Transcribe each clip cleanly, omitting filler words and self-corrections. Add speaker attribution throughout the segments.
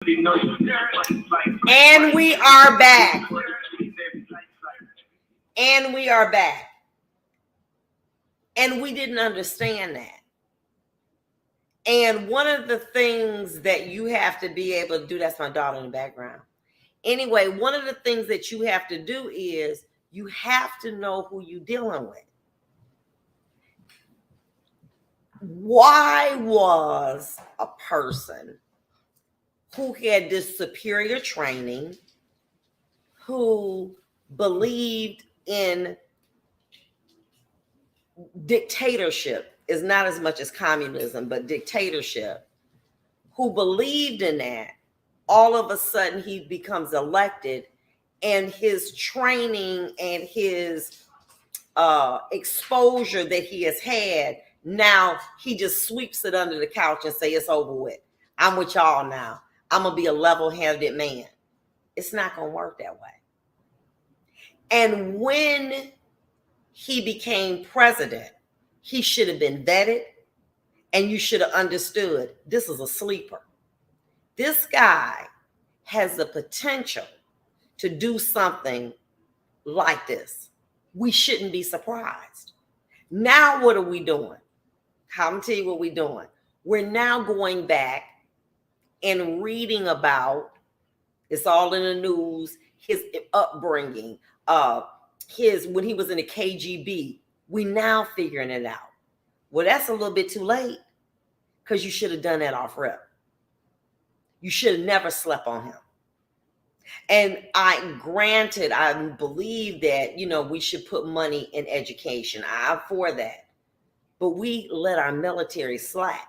Speaker 1: And we are back. And we are back. And we didn't understand that. And one of the things that you have to be able to do, that's my daughter in the background. Anyway, one of the things that you have to do is you have to know who you're dealing with. Why was a person who had this superior training, who believed in dictatorship, is not as much as communism, but dictatorship, who believed in that, all of a sudden he becomes elected, and his training and his exposure that he has had, now he just sweeps it under the couch and say, it's over with. I'm with y'all now. I'm going to be a level-headed man. It's not going to work that way. And when he became president, he should have been vetted, and you should have understood this is a sleeper. This guy has the potential to do something like this. We shouldn't be surprised. Now what are we doing? I'm going to tell you what we're doing. We're now going back and reading about, it's all in the news, his upbringing, when he was in the KGB. We now figuring it out. Well, that's a little bit too late, because you should have done that off rip. You should have never slept on him. And I believe that, we should put money in education. I'm for that. But we let our military slack.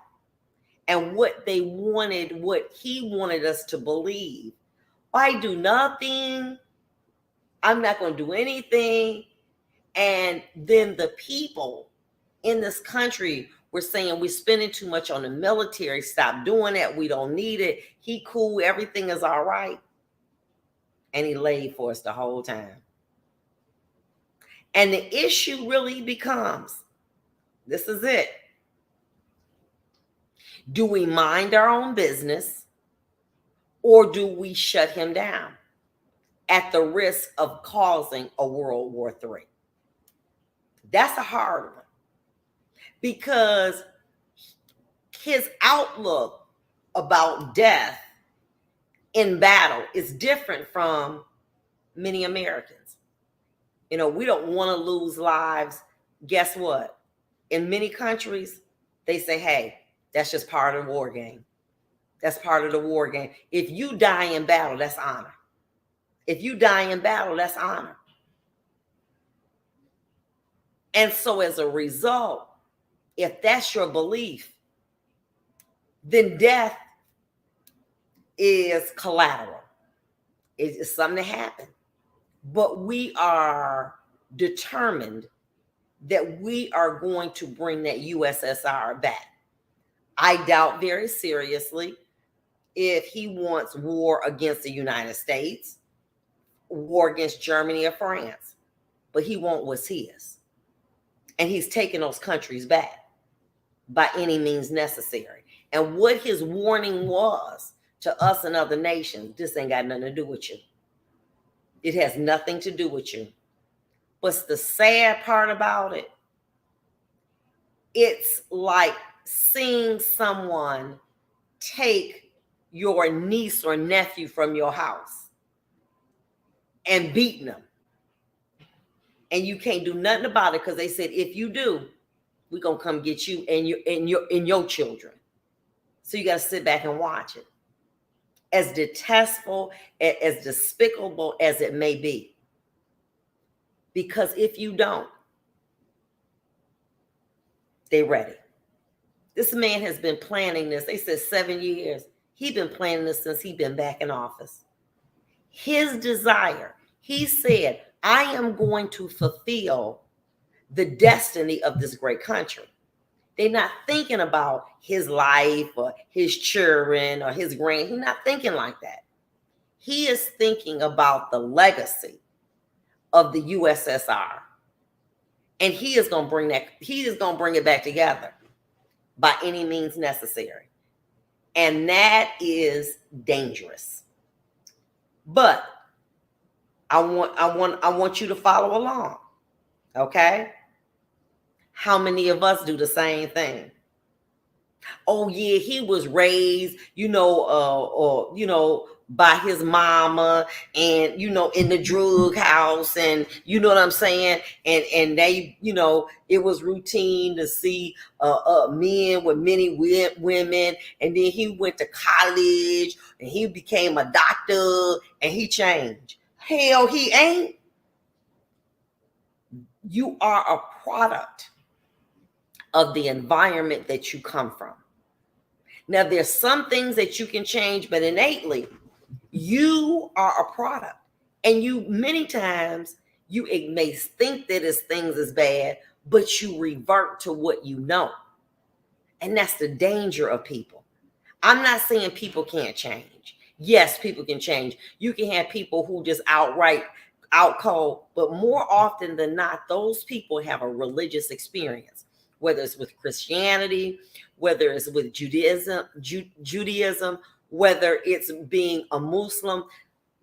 Speaker 1: And what he wanted us to believe, I do nothing, I'm not going to do anything. And then the people in this country were saying, we're spending too much on the military. Stop doing that. We don't need it. He cool. Everything is all right. And he laid for us the whole time. And the issue really becomes, this is it. Do we mind our own business, or do we shut him down at the risk of causing a World War III? That's a hard one, because his outlook about death in battle is different from many Americans. We don't want to lose lives. Guess what? In many countries, they say, hey, that's just part of the war game. That's part of the war game. If you die in battle, that's honor. If you die in battle, that's honor. And so as a result, if that's your belief, then death is collateral. It's something that happened. But we are determined that we are going to bring that USSR back. I doubt very seriously if he wants war against the United States, war against Germany or France, but he wants what's his. And he's taking those countries back by any means necessary. And what his warning was to us and other nations, this ain't got nothing to do with you. It has nothing to do with you. What's the sad part about it? It's like seeing someone take your niece or nephew from your house and beating them. And you can't do nothing about it, because they said, if you do, we're going to come get you and your children. So you got to sit back and watch it. As detestable, as despicable as it may be. Because if you don't, they're ready. This man has been planning this. They said 7 years. He's been planning this since he's been back in office. His desire, he said, I am going to fulfill the destiny of this great country. They're not thinking about his life or his children or his grand. He's not thinking like that. He is thinking about the legacy of the USSR. And he is going to bring it back together by any means necessary. And that is dangerous. But I want you to follow along. Okay? How many of us do the same thing? Oh yeah, he was raised, or by his mama, and in the drug house, and you know what I'm saying, and they, it was routine to see men with many women, and then he went to college and he became a doctor and he changed. Hell, he ain't. You are a product of the environment that you come from. Now, there's some things that you can change, but innately, you are a product. And you, many times, you may think that things is bad, but you revert to what you know. And that's the danger of people. I'm not saying people can't change. Yes, people can change. You can have people who just outright out cold, but more often than not, those people have a religious experience, whether it's with Christianity, whether it's with Judaism, whether it's being a Muslim.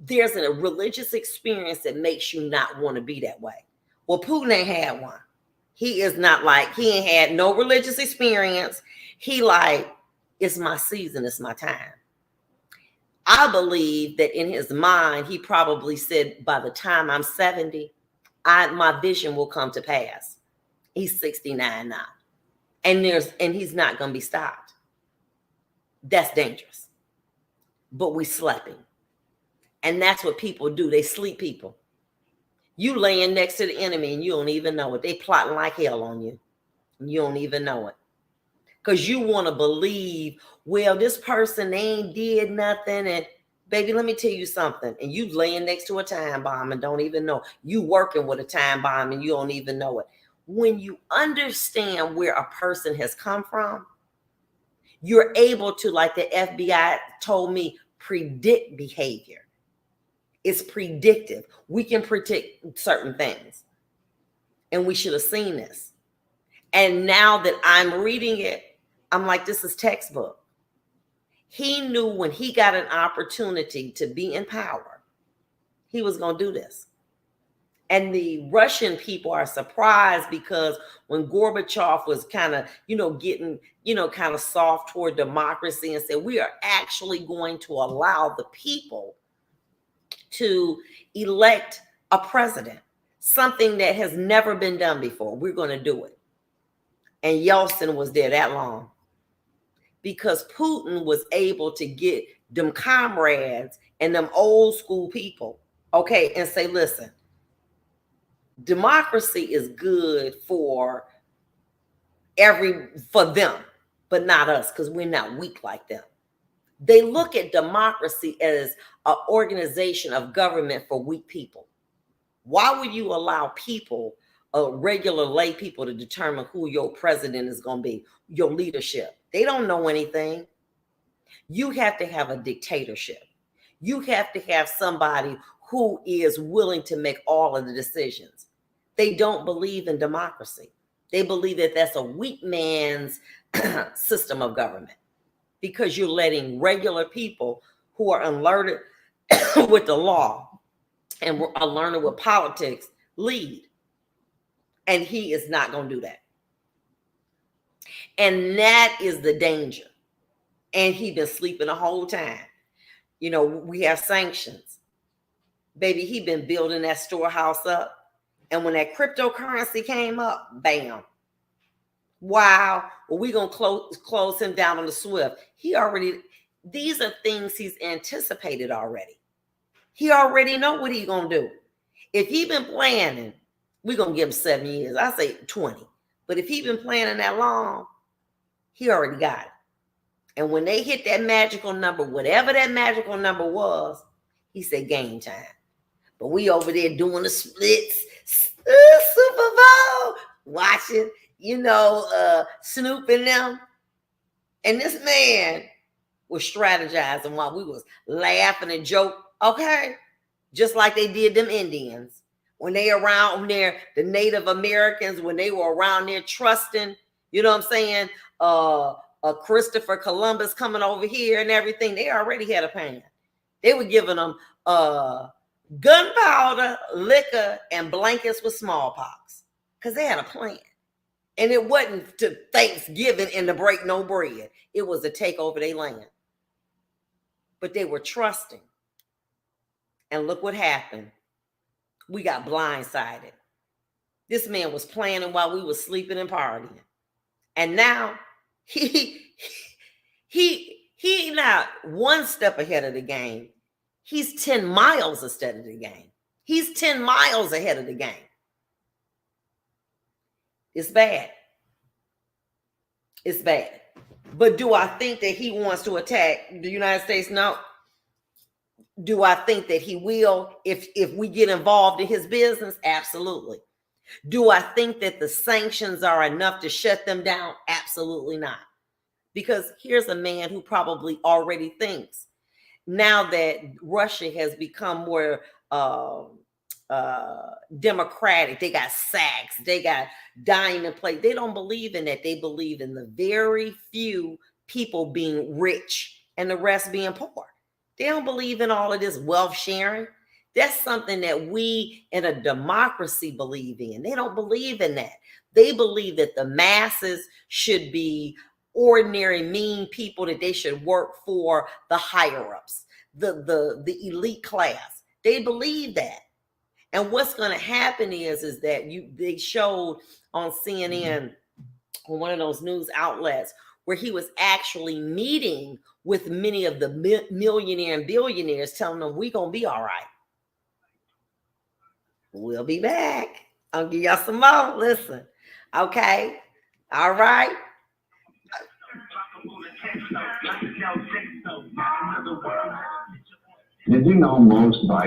Speaker 1: There's a religious experience that makes you not want to be that way. Well, Putin ain't had one. He is not like, he ain't had no religious experience. He like, it's my season, it's my time. I believe that in his mind, he probably said, by the time I'm 70, my vision will come to pass. He's 69 now. And he's not going to be stopped. That's dangerous. But we slept him. And that's what people do. They sleep people. You laying next to the enemy and you don't even know it. They plotting like hell on you. And you don't even know it. Because you want to believe, well, this person ain't did nothing. And baby, let me tell you something. And you laying next to a time bomb and don't even know. You working with a time bomb and you don't even know it. When you understand where a person has come from, you're able to, like the FBI told me, predict behavior. It's predictive. We can predict certain things. And we should have seen this. And now that I'm reading it, I'm like, this is textbook. He knew when he got an opportunity to be in power, he was going to do this. And the Russian people are surprised because when Gorbachev was kind of, getting, kind of soft toward democracy and said, we are actually going to allow the people to elect a president, something that has never been done before. We're going to do it. And Yeltsin was there that long because Putin was able to get them comrades and them old school people, okay, and say, listen, democracy is good for them, but not us, because we're not weak like them. They look at democracy as an organization of government for weak people. Why would you allow people, regular lay people, to determine who your president is going to be, your leadership? They don't know anything. You have to have a dictatorship. You have to have somebody who is willing to make all of the decisions. They don't believe in democracy. They believe that that's a weak man's system of government because you're letting regular people who are unlearned with the law and are learning with politics lead. And he is not going to do that. And that is the danger. And he's been sleeping the whole time. We have sanctions. Baby, he been building that storehouse up. And when that cryptocurrency came up, bam. Wow. Well, we're going to close him down on the SWIFT. These are things he's anticipated already. He already know what he's going to do. If he been planning, we're going to give him 7 years. I say 20. But if he been planning that long, he already got it. And when they hit that magical number, whatever that magical number was, he said game time. But we over there doing the splits, Super Bowl, watching, Snoop and them. And this man was strategizing while we was laughing and joking, okay? Just like they did them Indians. When they around there, the Native Americans, when they were around there trusting, you know what I'm saying, Christopher Columbus coming over here and everything. They already had a plan. They were giving them gunpowder, liquor, and blankets with smallpox because they had a plan. And it wasn't to Thanksgiving and to break no bread. It was to take over their land. But they were trusting. And look what happened. We got blindsided. This man was planning while we were sleeping and partying. And now he not one step ahead of the game. He's 10 miles ahead of the game. He's 10 miles ahead of the game. It's bad. It's bad. But do I think that he wants to attack the United States? No. Do I think that he will if we get involved in his business? Absolutely. Do I think that the sanctions are enough to shut them down? Absolutely not. Because here's a man who probably already thinks now that Russia has become more democratic, they got Saks, they got diamond plate. They don't believe in that. They believe in the very few people being rich and the rest being poor. They don't believe in all of this wealth sharing. That's something that we in a democracy believe in. They don't believe in that. They believe that the masses should be ordinary, mean people, that they should work for the higher ups, the elite class. They believe that. And what's going to happen is that they showed on CNN, on one of those news outlets, where he was actually meeting with many of the millionaire and billionaires, telling them we're going to be all right. We'll be back. I'll give y'all some more. Listen. Okay. All right.
Speaker 2: Did you know most